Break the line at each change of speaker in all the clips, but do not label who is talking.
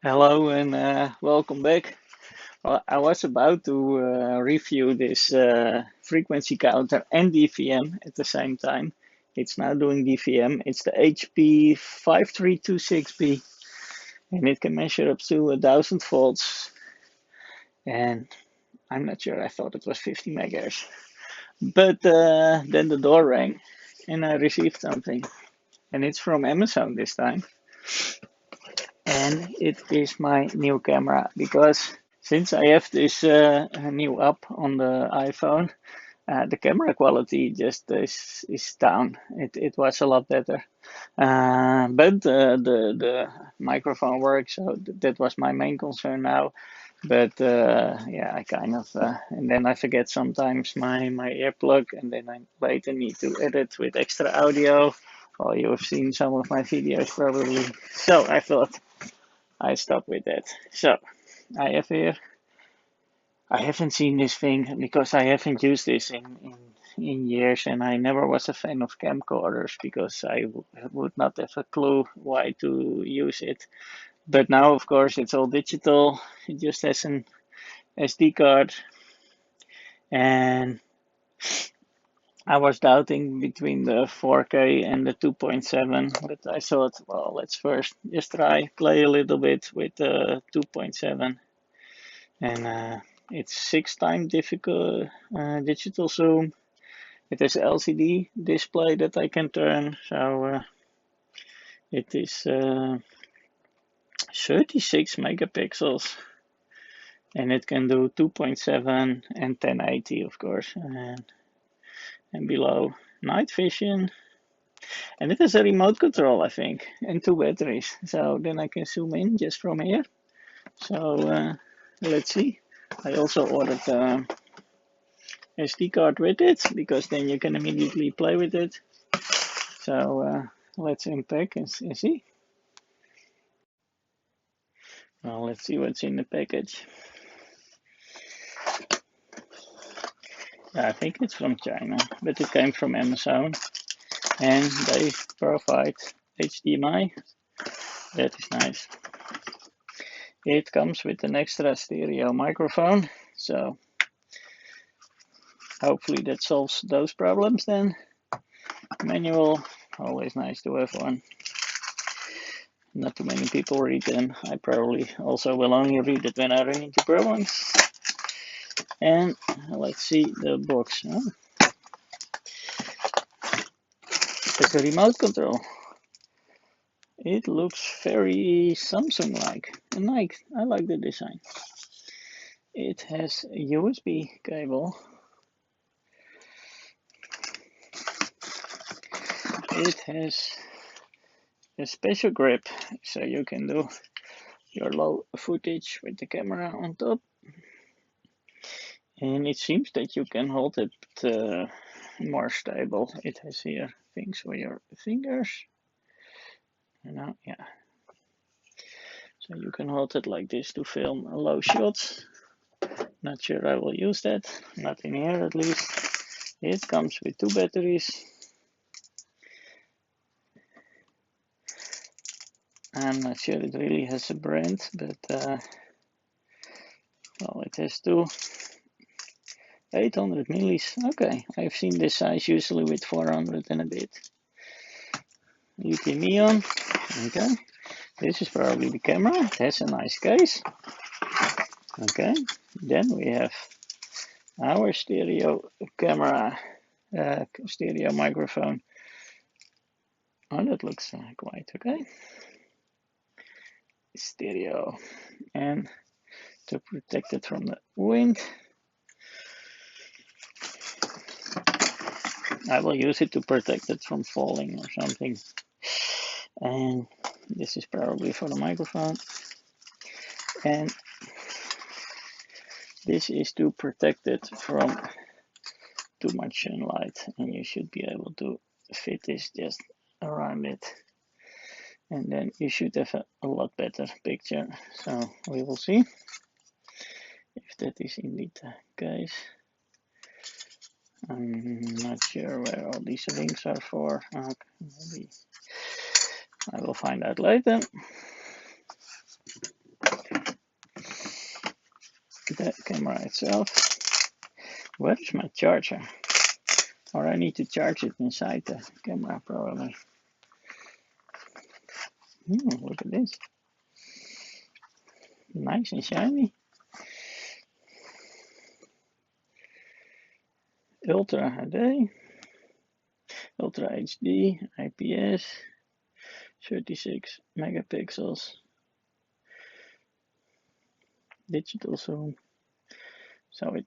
Hello and welcome back. Well, I was about to review this frequency counter and DVM at the same time. It's now doing DVM. It's the HP5326B and it can measure up to 1000 volts. And I'm not sure, I thought it was 50 megahertz. But then the door rang and I received something. And it's from Amazon this time. And it is my new camera because since I have this new app on the iPhone, the camera quality just is down. It was a lot better, but the microphone works, so that was my main concern now. But yeah, I kind of and then I forget sometimes my earplug, and then I later need to edit with extra audio. Well, you have seen some of my videos probably, so I thought I stop with that. So I have here. I haven't seen this thing because I haven't used this in years, and I never was a fan of camcorders because I would not have a clue why to use it. But now, of course, it's all digital. It just has an SD card, and I was doubting between the 4K and the 2.7, but I thought, well, let's first just play a little bit with the 2.7. And it's 6 times difficult digital zoom. It has LCD display that I can turn, so it is 36 megapixels, and it can do 2.7 and 1080, of course, and below night vision. And it has a remote control, I think, and 2 batteries. So then I can zoom in just from here. So let's see. I also ordered SD card with it because then you can immediately play with it. So let's unpack and see. Well, let's see what's in the package. I think it's from China, but it came from Amazon and they provide HDMI. That is nice. It comes with an extra stereo microphone, so hopefully that solves those problems then. Manual, always nice to have one. Not too many people read them. I probably also will only read it when I run into problems. And let's see the box. Oh, it's a remote control. It looks very Samsung-like. And I like the design. It has a USB cable. It has a special grip, so you can do your low footage with the camera on top. And it seems that you can hold it more stable. It has here things for your fingers. You know, yeah. So you can hold it like this to film low shots. Not sure I will use that. Not in here at least. It comes with 2 batteries. I'm not sure it really has a brand, but well, it has two 800 millis. Okay, I've seen this size usually with 400 and a bit. Lithium ion. Okay, this is probably the camera. It has a nice case. Okay, then we have our stereo camera, stereo microphone. Oh, that looks quite okay. Stereo, and to protect it from the wind, I will use it to protect it from falling or something. And this is probably for the microphone. And this is to protect it from too much sunlight. And you should be able to fit this just around it. And then you should have a lot better picture. So we will see if that is indeed the case. I'm not sure where all these links are for. Okay, maybe I will find out later. the camera itself. Where is my charger? Or I need to charge it inside the camera probably. Look at this. Nice and shiny. Ultra HD, Ultra HD, IPS, 36 megapixels, digital zoom. So it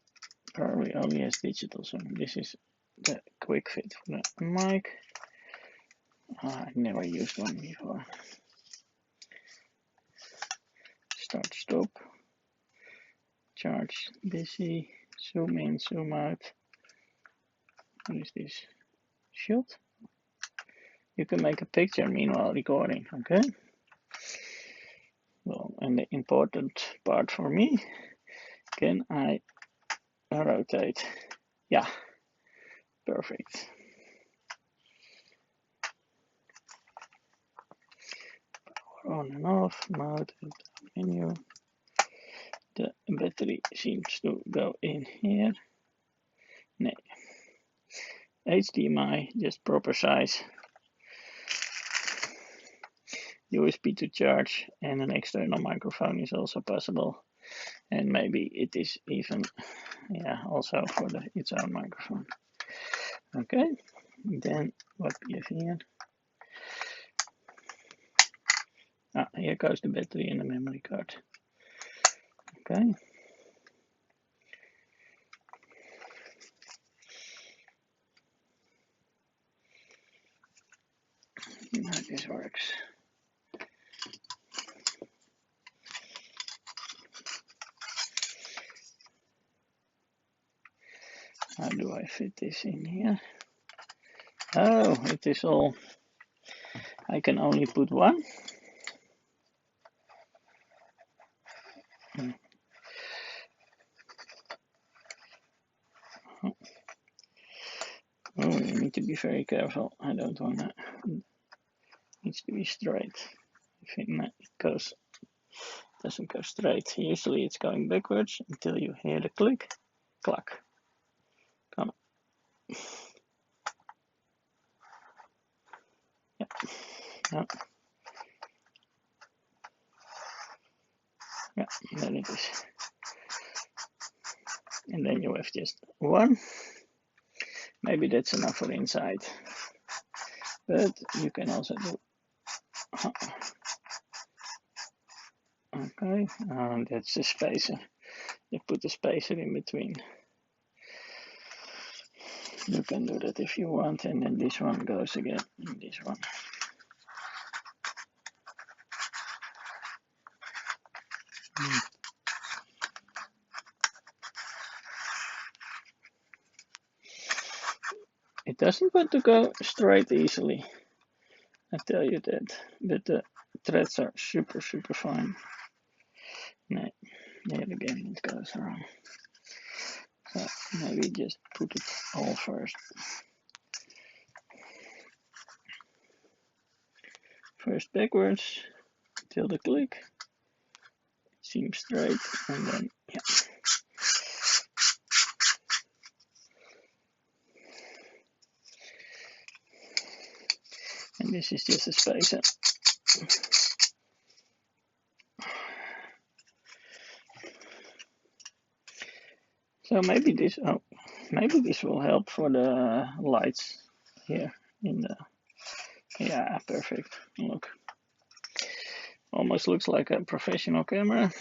probably only has digital zoom. This is the quick fit for the mic. I've never used one before. Start, stop, charge, busy, zoom in, zoom out. What is this? Shot? You can make a picture meanwhile recording, okay? Well, and the important part for me, can I rotate? Yeah, perfect. Power on and off, mode, and menu. The battery seems to go in here. No. HDMI, just proper size. USB to charge, and an external microphone is also possible. And maybe it is even, also for its own microphone. Okay, then what we have here. Here goes the battery and the memory card. Okay. How this works. How do I fit this in here? Oh, it is all. I can only put one. Oh, you need to be very careful. I don't want that. It needs to be straight. I think that it doesn't go straight. Usually it's going backwards until you hear the click, clack. Come on. Yep. Yep. Yeah, then it is. And then you have just one. Maybe that's enough for inside. But you can also do. Okay, that's the spacer. You put the spacer in between. You can do that if you want, and then this one goes again in this one. It doesn't want to go straight easily, I tell you that, but the threads are super fine. No, here again it goes wrong. So maybe just put it all first. First backwards till the click. It seems straight, and then yeah. And this is just a spacer. So maybe this will help for the lights here in the. Yeah, perfect. Look, almost looks like a professional camera.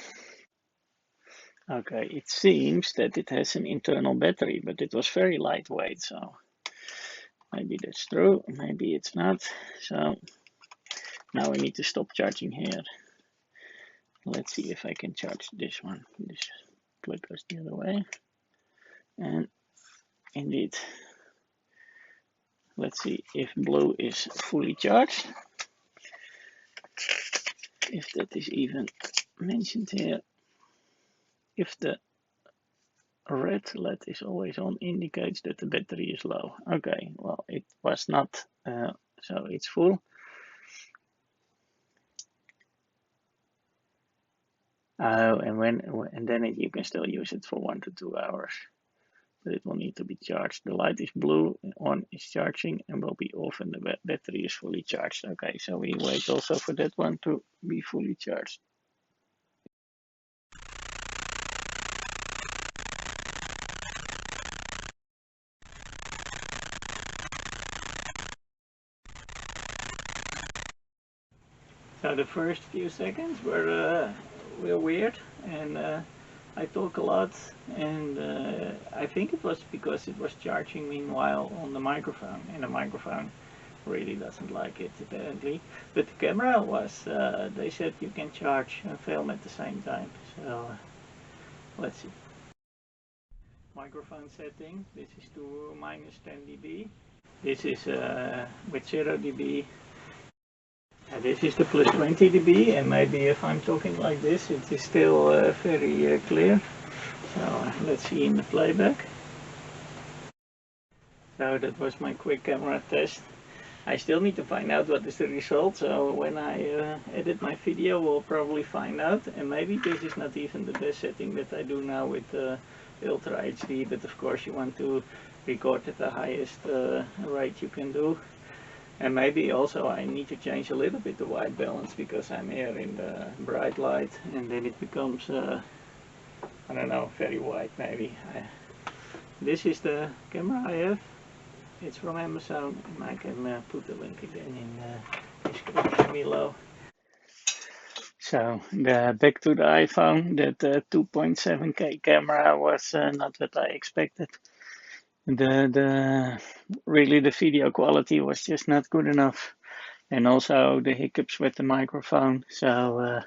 Okay, it seems that it has an internal battery, but it was very lightweight, so maybe that's true, maybe it's not. So now we need to stop charging here. Let's see if I can charge this one. This plug goes the other way. And indeed, let's see if blue is fully charged. If that is even mentioned here. If the red LED is always on, indicates that the battery is low. Okay, well, it was not, so it's full. Oh, and then you can still use it for 1 to 2 hours, but it will need to be charged. The light is blue, on is charging, and will be off, and the battery is fully charged. Okay, so we wait also for that one to be fully charged. So the first few seconds were weird, and I talk a lot, and I think it was because it was charging meanwhile on the microphone, and the microphone really doesn't like it apparently. But the camera was, they said you can charge and film at the same time. So let's see. Microphone setting. This is to minus 10 dB. This is with 0 dB. This is the plus 20 dB, and maybe if I'm talking like this, it is still very clear. So let's see in the playback. So that was my quick camera test. I still need to find out what is the result, so when I edit my video we'll probably find out, and maybe this is not even the best setting that I do now with Ultra HD, but of course you want to record at the highest rate you can do. And maybe also I need to change a little bit the white balance, because I'm here in the bright light and then it becomes, I don't know, very white maybe. This is the camera I have. It's from Amazon, and I can put the link again in the description below. So back to the iPhone, that 2.7K camera was not what I expected. Really the video quality was just not good enough, and also the hiccups with the microphone. So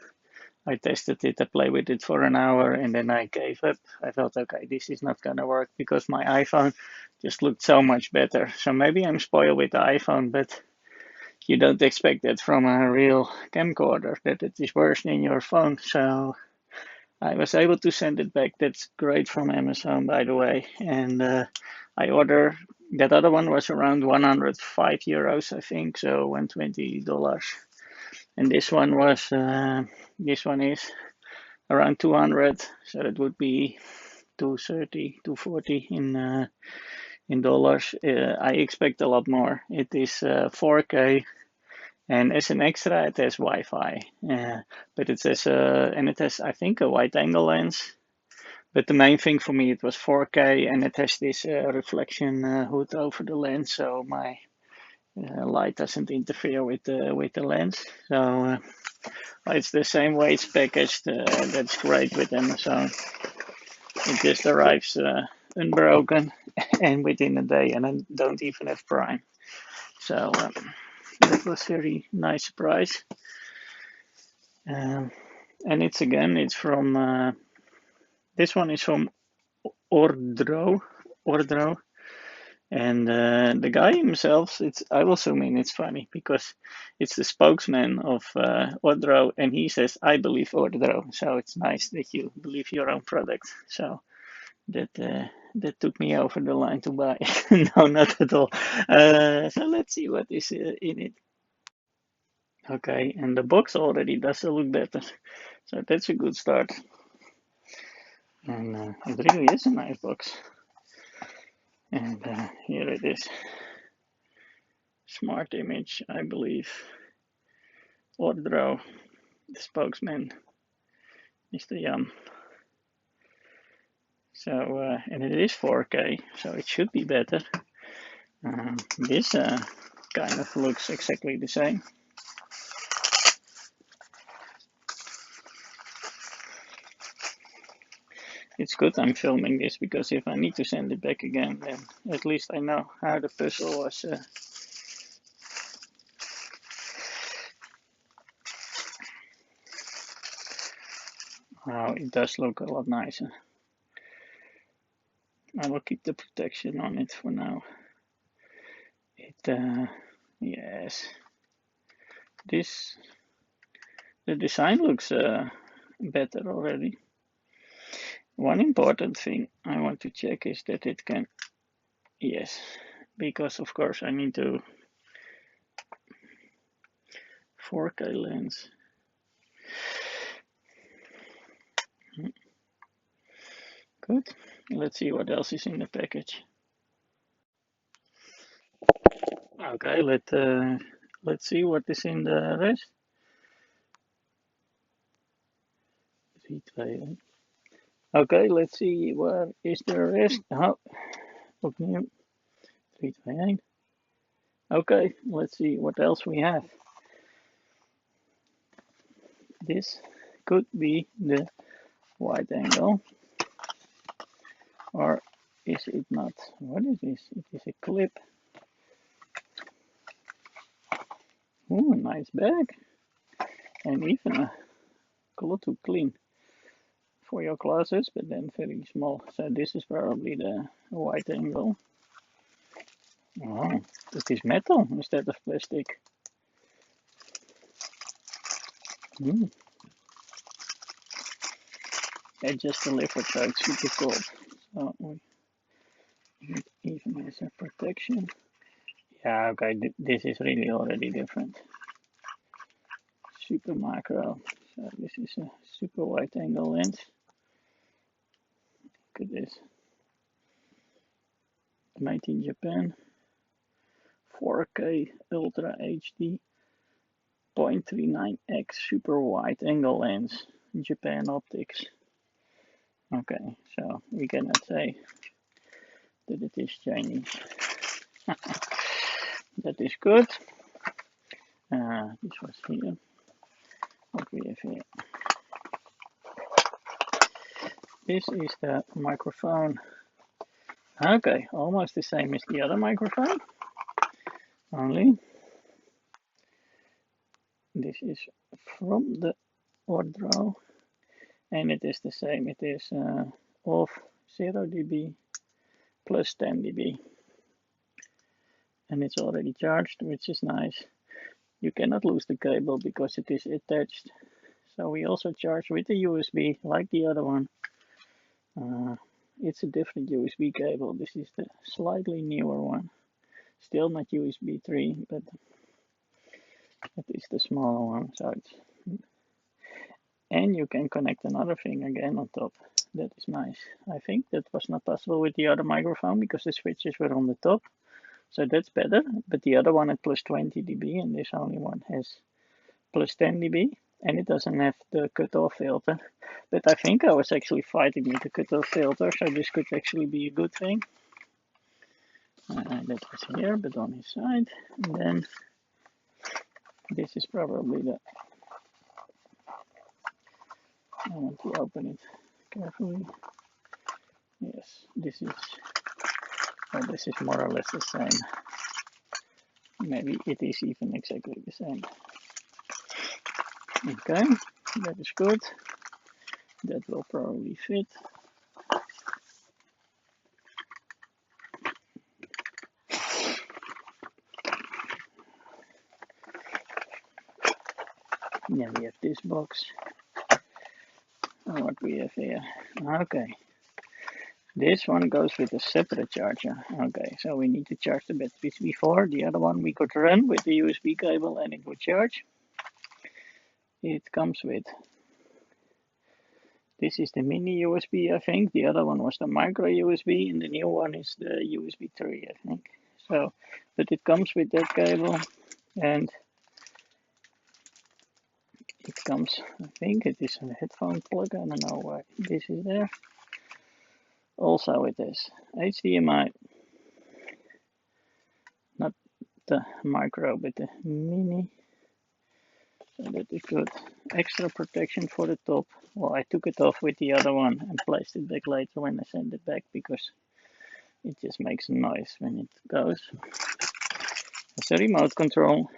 I tested it, I played with it for an hour, and then I gave up. I thought, okay, this is not gonna work, because my iPhone just looked so much better. So maybe I'm spoiled with the iPhone, but you don't expect that from a real camcorder, that it is worse than your phone. So I was able to send it back. That's great from Amazon, by the way. And I ordered, that other one was around 105 euros, I think, so $120. And this one was, this one is around 200, so it would be 230, 240 in dollars. I expect a lot more. It is 4K, and as an extra, it has Wi-Fi. But it says, and it has, I think, a wide-angle lens. But the main thing for me, it was 4K, and it has this reflection hood over the lens, so my light doesn't interfere with the lens. So it's the same way it's packaged. That's great with Amazon. It just arrives unbroken and within a day, and I don't even have Prime. So that was a very nice surprise. And it's from, this one is from Ordro. And the guy himself, I will zoom in, it's funny, because it's the spokesman of Ordro, and he says, I believe Ordro. So it's nice that you believe your own product. So that took me over the line to buy. No, not at all. So let's see what is in it. Okay, and the box already does look better. So that's a good start. And it really is a nice box. And here it is. Smart image, I believe. Ordro, the spokesman, Mr. Jan. So, and it is 4K, so it should be better. This kind of looks exactly the same. It's good I'm filming this, because if I need to send it back again, then at least I know how the puzzle was. Wow, it does look a lot nicer. I will keep the protection on it for now. Yes, the design looks better already. One important thing I want to check is that it can, yes, because of course I need to 4K lens. Good. Let's see what else is in the package. Okay, let's see what is in the rest. 3, 2, okay, let's see where is the rest. Oh, opnieuw. 3, 2, 1. Okay, let's see what else we have. This could be the wide angle, or is it not? What is this? It is a clip. Ooh, nice bag, and even a lot to clean for your glasses, but then very small. So this is probably the wide angle. Oh, it is metal instead of plastic. Mm. They just delivered, so it's super cold. So it even has a protection. Yeah, okay, this is really already different. Super macro. So this is a super wide angle lens. Look at this. Made in Japan. 4K Ultra HD 0.39x super wide angle lens. Japan Optics. Okay, so we cannot say that it is Chinese. That is good. This was here. What we have here. This is the microphone. Okay, almost the same as the other microphone. Only this is from the Ordro, and it is the same. It is off 0 dB plus 10 dB, and it's already charged, which is nice. You cannot lose the cable because it is attached. So we also charge with the USB like the other one. It's a different USB cable. This is the slightly newer one. Still not USB 3, but it is the smaller one. So it's, and you can connect another thing again on top. That is nice. I think that was not possible with the other microphone because the switches were on the top. So that's better. But the other one had plus 20 dB and this only one has plus 10 dB. And it doesn't have the cutoff filter. But I think I was actually fighting with the cutoff filter, so this could actually be a good thing. That was here, but on his side. And then this is probably the... I want to open it carefully. Yes, this is... Oh, this is more or less the same. Maybe it is even exactly the same. Okay, that is good. That will probably fit. Then we have this box. What we have here. Okay. This one goes with a separate charger. Okay, so we need to charge the batteries before. The other one we could run with the USB cable and it would charge. It comes with... This is the mini USB, I think. The other one was the micro USB, and the new one is the USB 3, I think. So, but it comes with that cable, and it comes, I think it is a headphone plug. I don't know why this is there. Also it is HDMI, not the micro, but the mini. So that is good. Extra protection for the top. Well, I took it off with the other one and placed it back later when I sent it back because it just makes a noise when it goes. It's a remote control.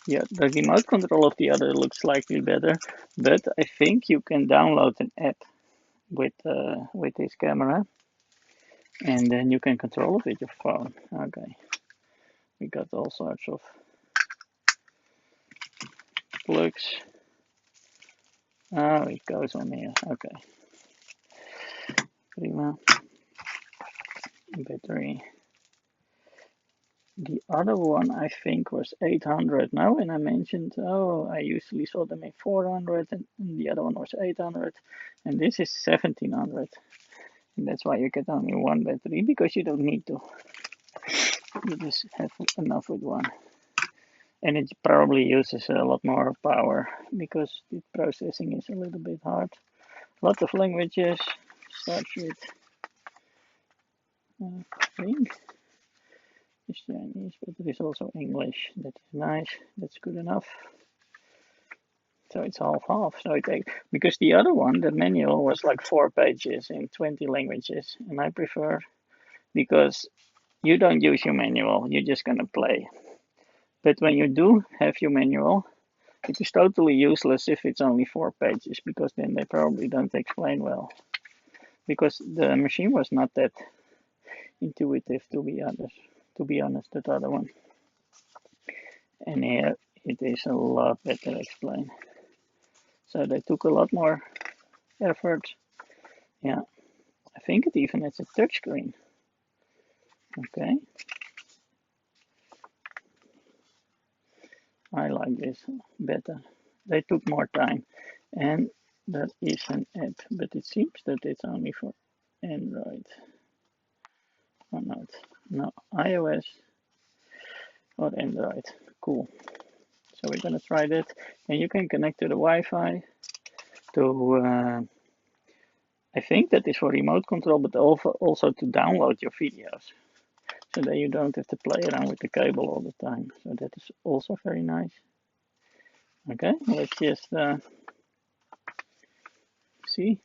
Yeah, the remote control of the other looks slightly better, but I think you can download an app with this camera, and then you can control it with your phone. Okay, we got all sorts of plugs. Oh, it goes on here. Okay, prima. Battery. The other one I think was 800 now, and I mentioned, oh, I usually saw them in 400, and the other one was 800, and this is 1700. And that's why you get only one battery, because you don't need to. You just have enough with one. And it probably uses a lot more power because the processing is a little bit hard. A lot of languages. Starts with I think it's Chinese, but there is also English. That is nice. That's good enough. So it's half. So it takes, because the other one, the manual was like 4 pages in 20 languages, and I prefer, because you don't use your manual, you're just gonna play. But when you do have your manual, it is totally useless if it's only 4 pages, because then they probably don't explain well. Because the machine was not that intuitive, to be honest. That other one. And here it is a lot better explained. So they took a lot more effort. Yeah, I think it even has a touchscreen. Okay. I like this better. They took more time. And that is an app, but it seems that it's only for Android. Or not? No, iOS or Android. Cool. So we're gonna try that. And you can connect to the Wi-Fi to, I think that is for remote control, but also to download your videos. So that you don't have to play around with the cable all the time. So that is also very nice. Okay, let's just see.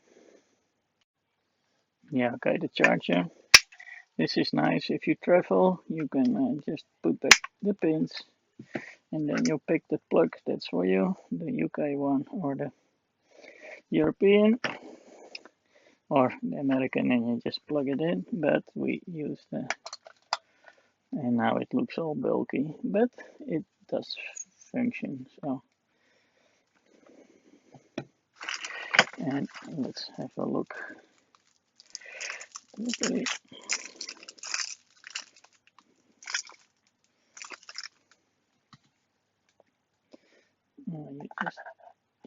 Yeah, okay, the charger. This is nice. If you travel, you can just put back the pins, and then you pick the plug that's for you, the UK one or the European or the American, and you just plug it in. But we use the, and now it looks all bulky, but it does function. So, and let's have a look. You just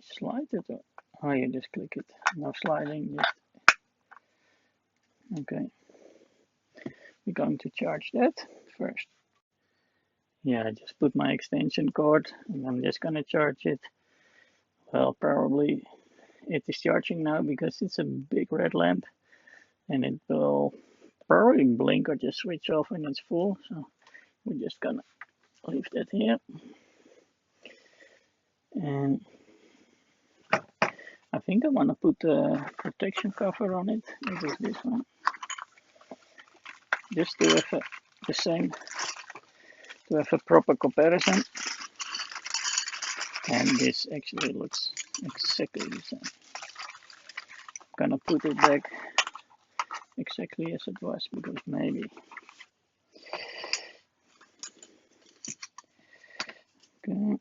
slide it, or oh, you just click it. No sliding. Just okay. We're going to charge that first. Yeah, I just put my extension cord, and I'm just gonna charge it. Well, probably it is charging now because it's a big red lamp, and it will probably blink or just switch off when it's full. So we're just gonna leave that here. And I think I want to put a protection cover on it. It is this one. Just to have the same, to have a proper comparison. And this actually looks exactly the same. I'm gonna put it back exactly as it was, because maybe. Okay.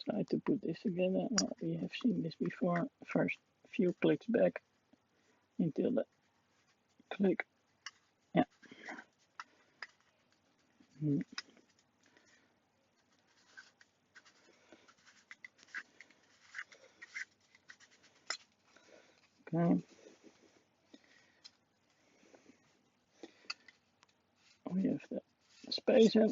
Try to put this together. Well, we have seen this before. First few clicks back until the click. Yeah. Okay. We have the spacer.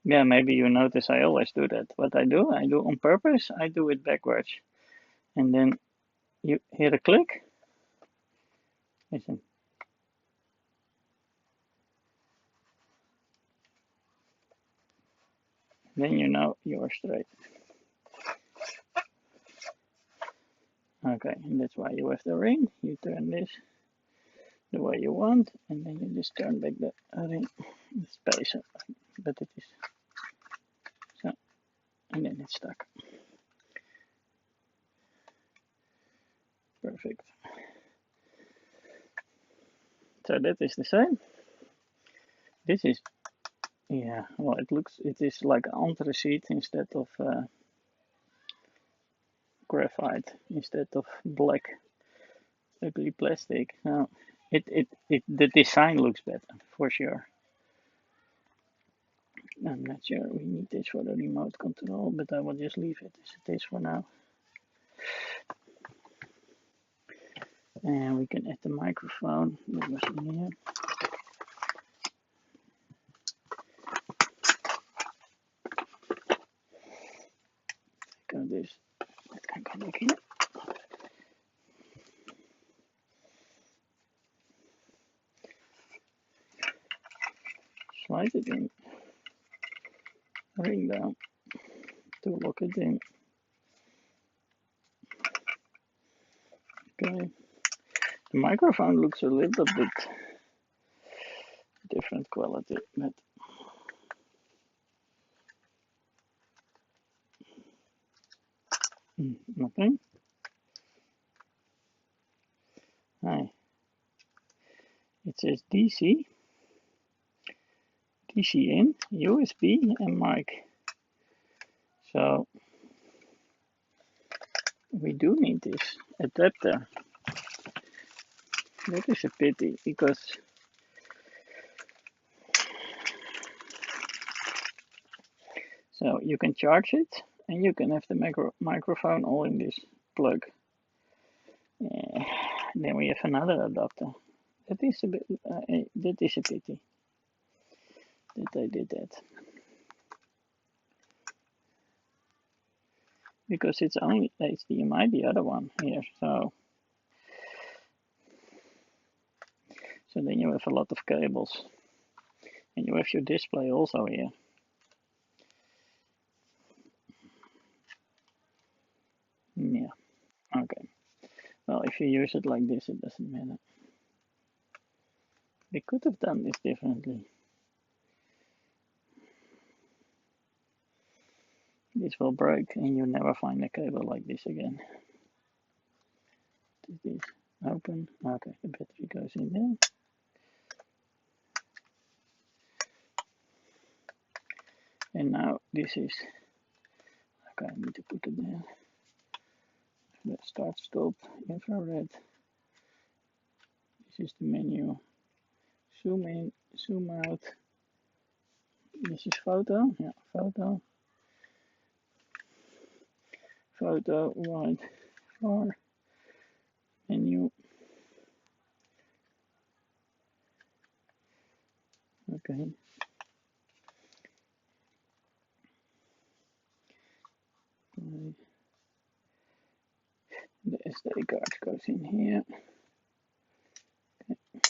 Yeah, maybe you notice I always do that. What I do on purpose, I do it backwards. And then you hear a click. Listen. Then you know you're straight. Okay, and that's why you have the ring. You turn this the way you want, and then you just turn back the ring, the spacer. But it is so, and then it's stuck. Perfect. So that is the same. This is, yeah, well, it is like anthracite instead of graphite, instead of black, ugly plastic. No, the design looks better, for sure. I'm not sure we need this for the remote control, but I will just leave it as it is for now. And we can add the microphone that was in here. Go this. That can come back in. Slide it in. Ring down to lock it in. Okay. The microphone looks a little bit different quality, but nothing. Hi. It says DC, DC in, USB, and mic. So we do need this adapter. That is a pity because so you can charge it and you can have the microphone all in this plug. Then we have another adapter. That is a bit. That is a pity that I did that because it's only HDMI, the other one here. So then you have a lot of cables, and you have your display also here. Yeah. Okay. Well, if you use it like this, it doesn't matter. They could have done this differently. This will break and you never find a cable like this again. Is this open? Okay, the battery goes in there. And now this is, okay, I need to put it there. The start, stop, infrared. This is the menu. Zoom in, zoom out. This is photo, yeah, photo. Photo, wide, far, menu. Okay. The SD card goes in here. Okay.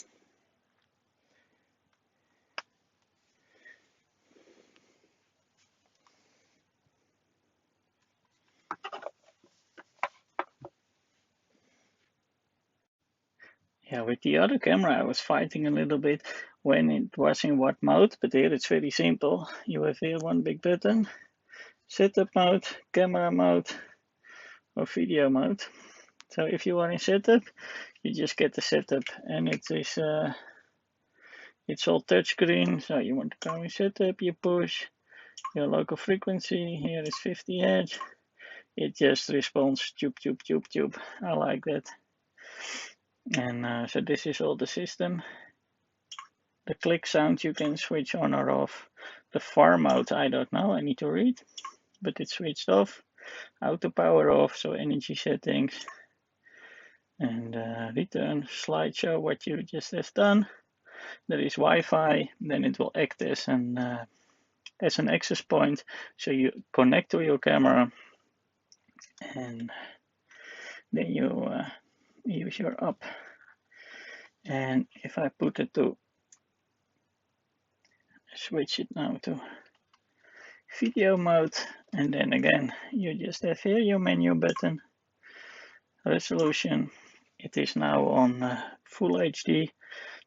Yeah, with the other camera I was fighting a little bit when it was in what mode, but here it's very simple. You have here one big button, setup mode, camera mode, or video mode. So if you are in setup, you just get the setup, and it is it's all touchscreen. So you want to go in setup, you push your local frequency. Here is 50 Hz. It just responds tube tube tube tube. I like that. And so this is all the system. The click sound you can switch on or off. The far mode I don't know, I need to read, but it's switched off. Auto power off, so energy settings. And return slideshow what you just have done. There is Wi-Fi, then it will act as an access point, so you connect to your camera and then you use your app. And if I put it to switch it now to video mode, and then again you just have here your menu button, resolution. It is now on full HD.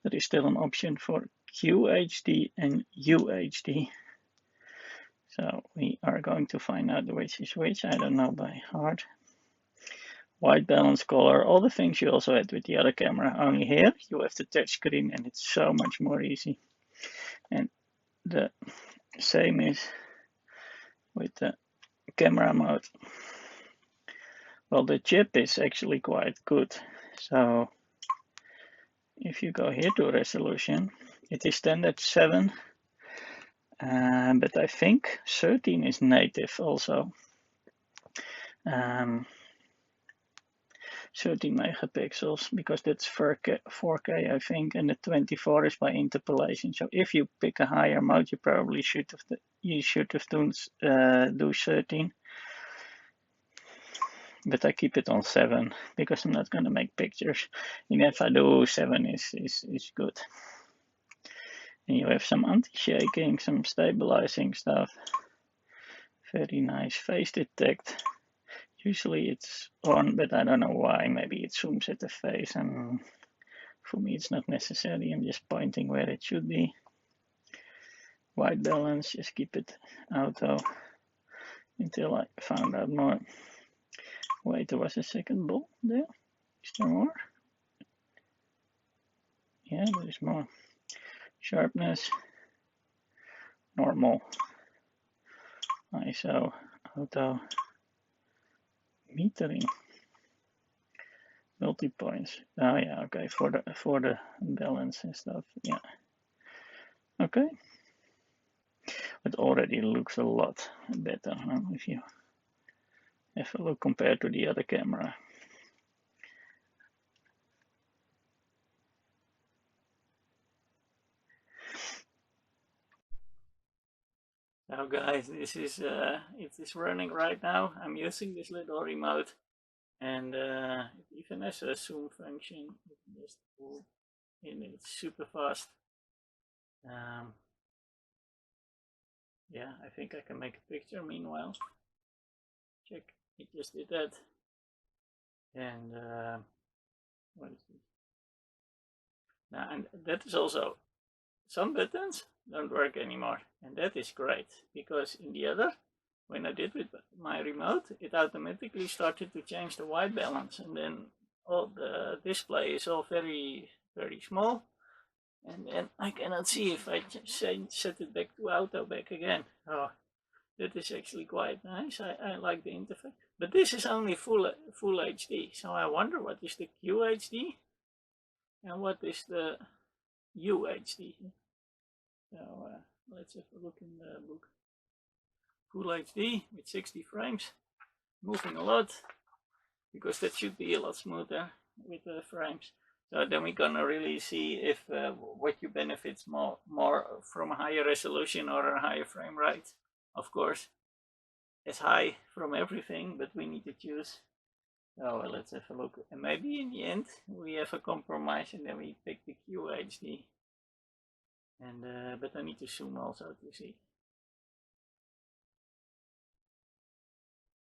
There is still an option for QHD and UHD. So we are going to find out which is which. I don't know by heart. white balance, color, all the things you also had with the other camera. Only here you have the touch screen and it's so much more easy. And the same is with the camera mode. Well, the chip is actually quite good. So if you go here to resolution, it is standard 7, but I think 13 is native also. 13 megapixels, because that's 4K I think, and the 24 is by interpolation. So if you pick a higher mode, you probably should have done do 13. But I keep it on 7 because I'm not going to make pictures. And if I do, 7 is good. And you have some anti-shaking, some stabilizing stuff. Very nice face detect. Usually it's on, but I don't know why. Maybe it zooms at the face, and for me it's not necessary. I'm just pointing where it should be. White balance, just keep it auto until I found out more. Wait, there was a second ball there. Is there more? Yeah, there's more. Sharpness, normal. ISO, auto, metering, multi-points. Oh yeah, okay, for the balance and stuff. Yeah. Okay. It already looks a lot better if you have a look compared to the other camera. Now guys, this is it is running right now. I'm using this little remote, and it even has a zoom function. Just pull in, it's super fast. Yeah, I think I can make a picture meanwhile. Check, it just did that. And what is this? Now, and that is also, some buttons don't work anymore, and that is great, because in the other, when I did with my remote, it automatically started to change the white balance, and then all the display is all very, very small, and then I cannot see if I set it back to auto back again. Oh, that is actually quite nice. I like the interface, but this is only full HD, so I wonder what is the QHD and what is the UHD. So let's have a look in the book. Full HD with 60 frames, moving a lot, because that should be a lot smoother with the frames. So then we're gonna really see if what you benefits more from a higher resolution or a higher frame rate. Of course, it's high from everything, but we need to choose. So let's have a look, and maybe in the end we have a compromise, and then we pick the QHD. And but I need to zoom also to see.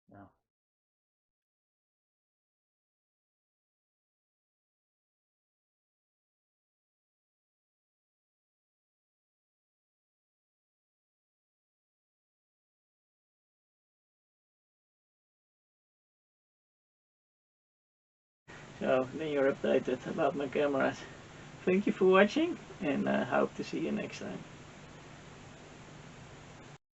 No. So then you're updated about my cameras. Thank you for watching, and I hope to see you next time.